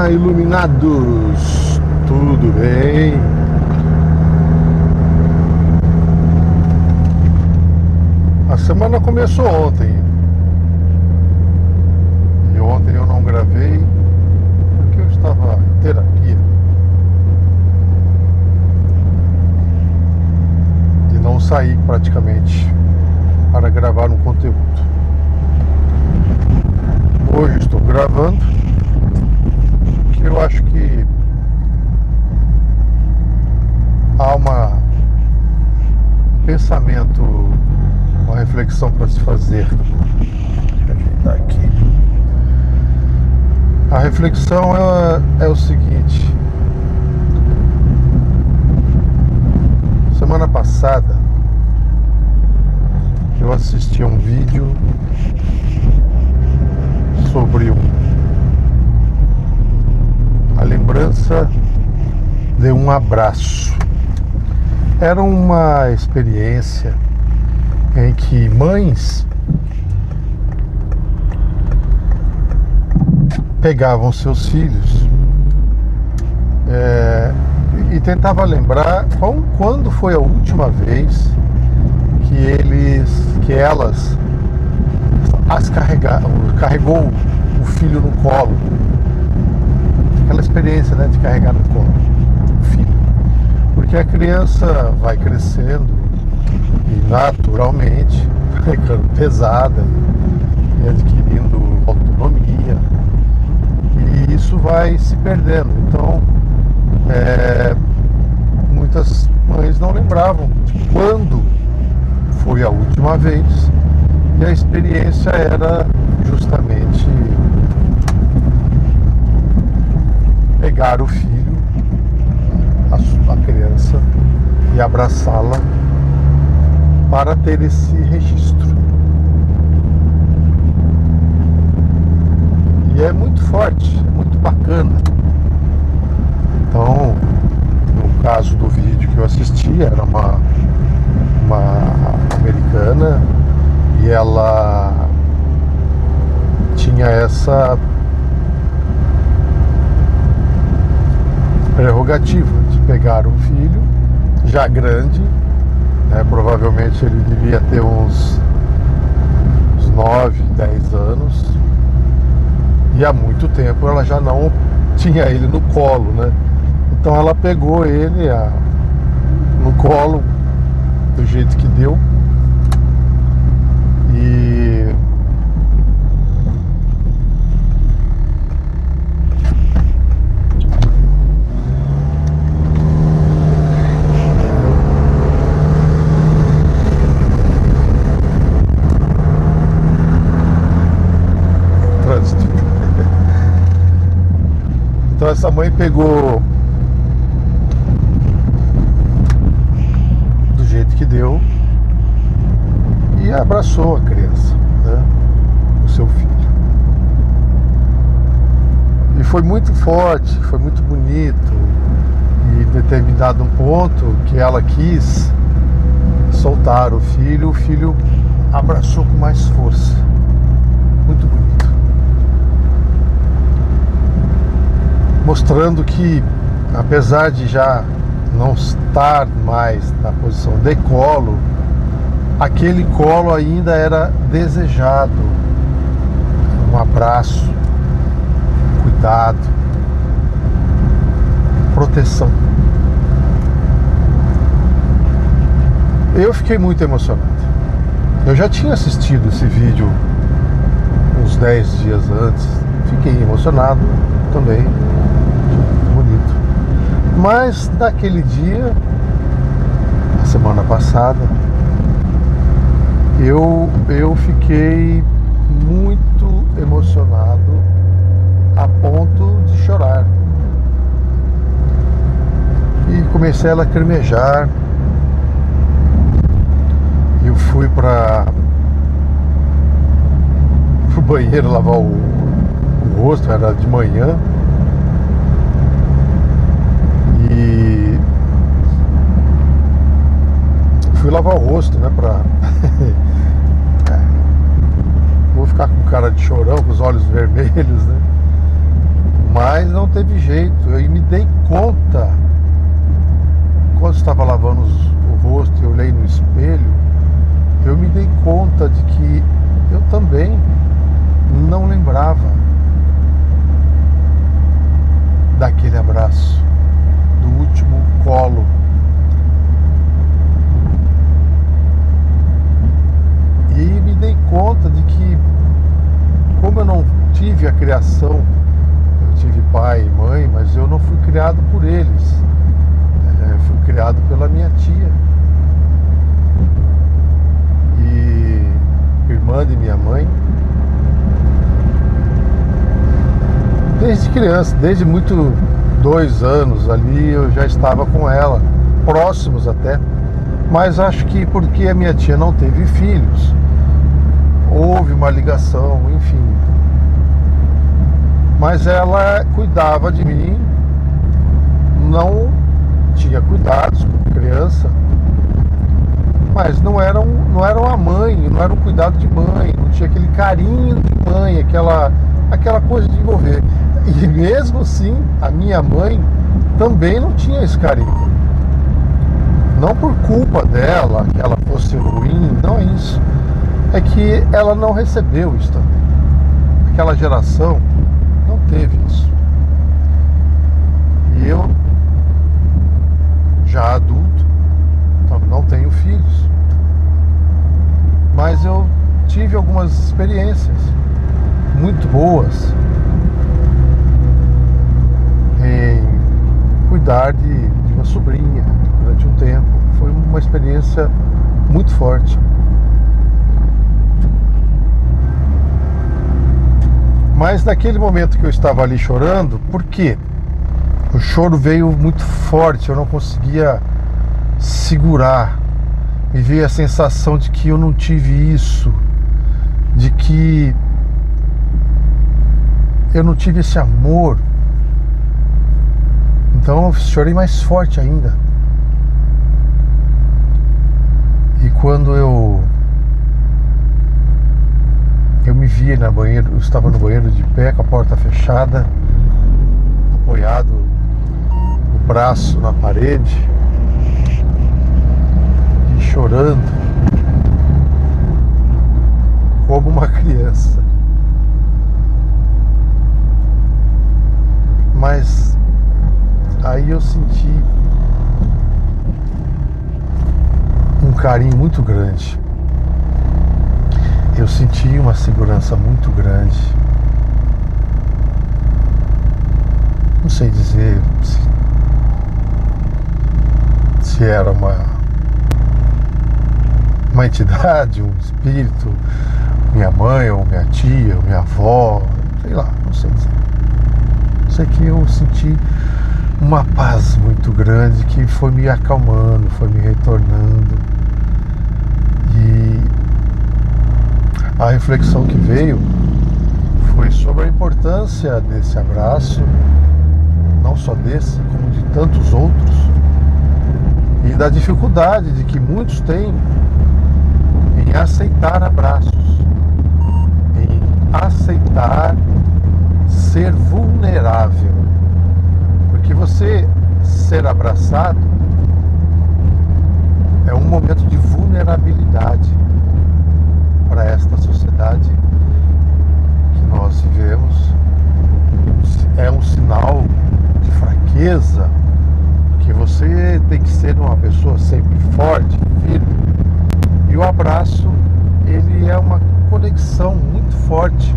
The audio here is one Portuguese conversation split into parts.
Olá, iluminados! Tudo bem? A semana começou ontem. E ontem eu não gravei porque eu estava em terapia. E não saí praticamente para gravar um conteúdo. Hoje estou gravando, que eu acho que há um pensamento, uma reflexão para se fazer. Deixa eu ajeitar aqui. A reflexão é o seguinte: semana passada eu assisti a um vídeo sobre a lembrança de um abraço. Era uma experiência em que mães pegavam seus filhos e tentavam lembrar quando foi a última vez que elas carregou o filho no colo. Aquela experiência, né, de carregar no colo o filho. Porque a criança vai crescendo e naturalmente vai ficando pesada e adquirindo autonomia. E isso vai se perdendo. Então, muitas mães não lembravam de quando foi a última vez. E a experiência era justamente pegar o filho, a criança, e abraçá-la para ter esse registro. E é muito forte, é muito bacana. Então, no caso do vídeo que eu assisti, era uma americana. E ela tinha essa prerrogativa de pegar um filho já grande, né? Provavelmente ele devia ter uns 9, 10 anos, e há muito tempo ela já não tinha ele no colo, né? Então ela pegou ele no colo do jeito que deu. E trânsito. Então essa mãe pegou do jeito que deu e abraçou a criança, né? O seu filho. E foi muito forte, foi muito bonito. E em determinado ponto que ela quis soltar o filho abraçou com mais força. Muito bonito. Mostrando que, apesar de já não estar mais na posição de colo, aquele colo ainda era desejado. Um abraço, cuidado, proteção. Eu fiquei muito emocionado. Eu já tinha assistido esse vídeo uns 10 dias antes. Fiquei emocionado também. Muito bonito. Mas naquele dia, na semana passada, eu fiquei muito emocionado a ponto de chorar. E comecei a lacrimejar. Eu fui para o banheiro lavar o rosto, era de manhã. E fui lavar o rosto, né, vou ficar com cara de chorão, com os olhos vermelhos, né? Mas não teve jeito. Eu me dei conta, quando estava lavando o rosto e eu olhei no espelho, eu me dei conta de que eu também não lembrava daquele abraço, do último colo. E me dei conta de que, como eu não tive a criação, eu tive pai e mãe, mas eu não fui criado por eles. Fui criado pela minha tia e irmã de minha mãe. Desde criança, desde 2 anos ali, eu já estava com ela, próximos até. Mas acho que porque a minha tia não teve filhos, houve uma ligação, enfim. Mas ela cuidava de mim, não tinha cuidados como criança, mas não era uma mãe, não era um cuidado de mãe, não tinha aquele carinho de mãe, aquela coisa de envolver. E mesmo assim, a minha mãe também não tinha esse carinho. Não por culpa dela, que ela fosse ruim, não é isso. É que ela não recebeu isso também. Aquela geração não teve isso. E eu, já adulto, não tenho filhos, mas eu tive algumas experiências muito boas em cuidar de uma sobrinha durante um tempo. Foi uma experiência muito forte. Mas naquele momento que eu estava ali chorando, por quê? O choro veio muito forte, eu não conseguia segurar. Me veio a sensação de que eu não tive isso, de que eu não tive esse amor. Então eu chorei mais forte ainda. E quando eu me via na banheira, eu estava no banheiro de pé, com a porta fechada, apoiado o braço na parede e chorando como uma criança. Mas aí eu senti um carinho muito grande. Eu senti uma segurança muito grande. Não sei dizer se era uma entidade, um espírito, minha mãe ou minha tia ou minha avó, sei lá, não sei dizer. Sei que eu senti uma paz muito grande que foi me acalmando, foi me retornando. E a reflexão que veio foi sobre a importância desse abraço, não só desse, como de tantos outros, e da dificuldade de que muitos têm em aceitar abraços, em aceitar ser vulnerável. Porque você ser abraçado é um momento de vulnerabilidade para esta sociedade que nós vivemos. É um sinal de fraqueza, que você tem que ser uma pessoa sempre forte, firme. E o abraço, ele é uma conexão muito forte,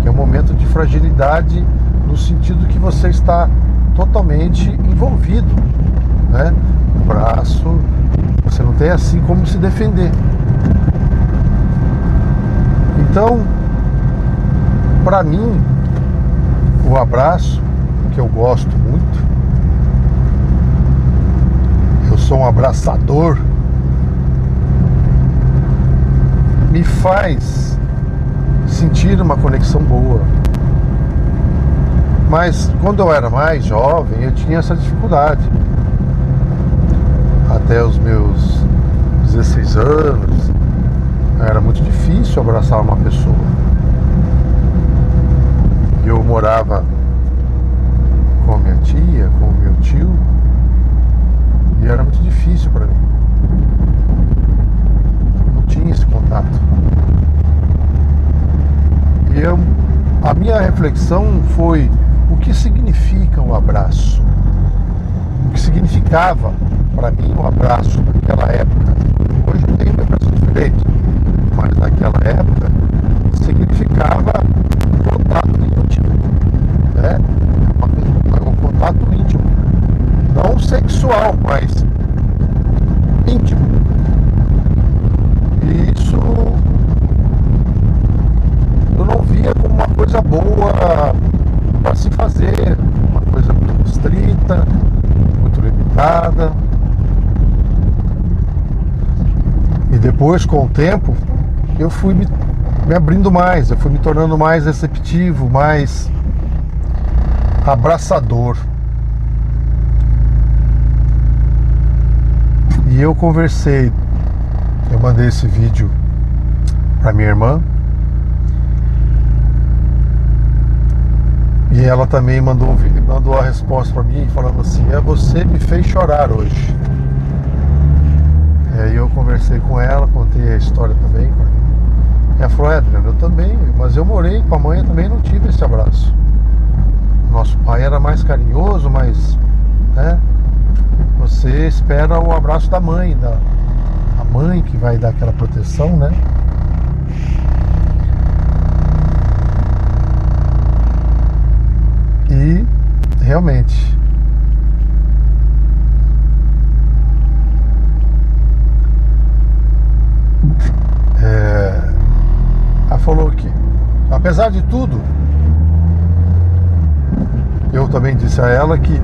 que é um momento de fragilidade, no sentido que você está totalmente envolvido, né? O braço, você não tem assim como se defender. Então, para mim, o abraço, que eu gosto muito, eu sou um abraçador, me faz sentir uma conexão boa. Mas quando eu era mais jovem, eu tinha essa dificuldade. Até os meus 16 anos, era muito difícil abraçar uma pessoa. E eu morava com a minha tia, com o meu tio, e era muito difícil para mim. Não tinha esse contato. E a minha reflexão foi: o que significa um abraço? O que significava para mim um abraço naquela época? Hoje eu tenho uma impressão diferente, mas naquela época significava um contato íntimo, né? Um contato íntimo, não sexual, mas íntimo. E isso eu não via como uma coisa boa para se fazer, uma coisa muito restrita, muito limitada. E depois, com o tempo, eu fui me abrindo mais, eu fui me tornando mais receptivo, mais abraçador. E eu conversei, eu mandei esse vídeo para minha irmã, e ela também mandou a resposta para mim, falando assim: você me fez chorar hoje. E aí eu conversei com ela, contei a história também. E ela falou: Adriano, eu também, mas eu morei com a mãe, eu também não tive esse abraço. Nosso pai era mais carinhoso, mas, né, você espera o abraço da mãe, a mãe que vai dar aquela proteção, né? E realmente ela falou que, apesar de tudo, eu também disse a ela que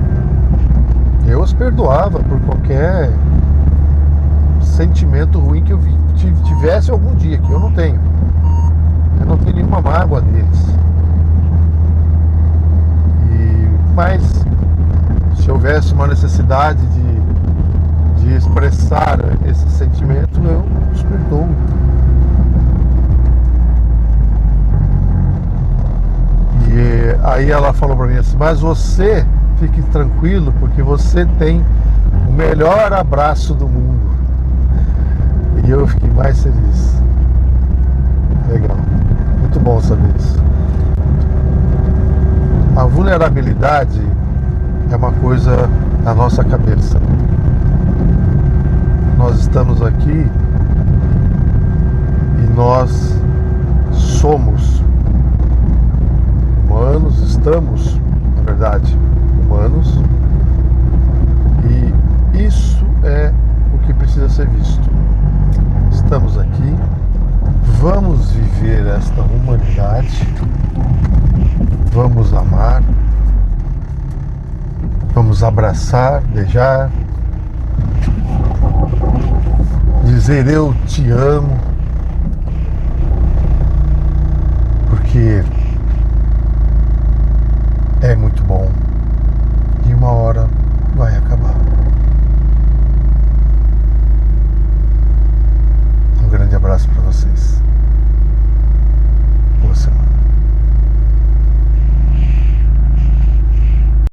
eu os perdoava por qualquer sentimento ruim que eu tivesse algum dia, que eu não tenho. Eu não tenho nenhuma mágoa deles. Mas se houvesse uma necessidade de expressar esse sentimento, eu os perdoo. E aí ela falou para mim assim: mas você fique tranquilo, porque você tem o melhor abraço do mundo. E eu fiquei mais feliz. Legal, muito bom saber isso. A vulnerabilidade é uma coisa da nossa cabeça. Nós estamos aqui e nós somos humanos, estamos, na verdade, humanos, e isso é o que precisa ser visto. Estamos aqui, vamos viver esta humanidade, vamos amar, vamos abraçar, beijar, dizer eu te amo, porque é muito bom.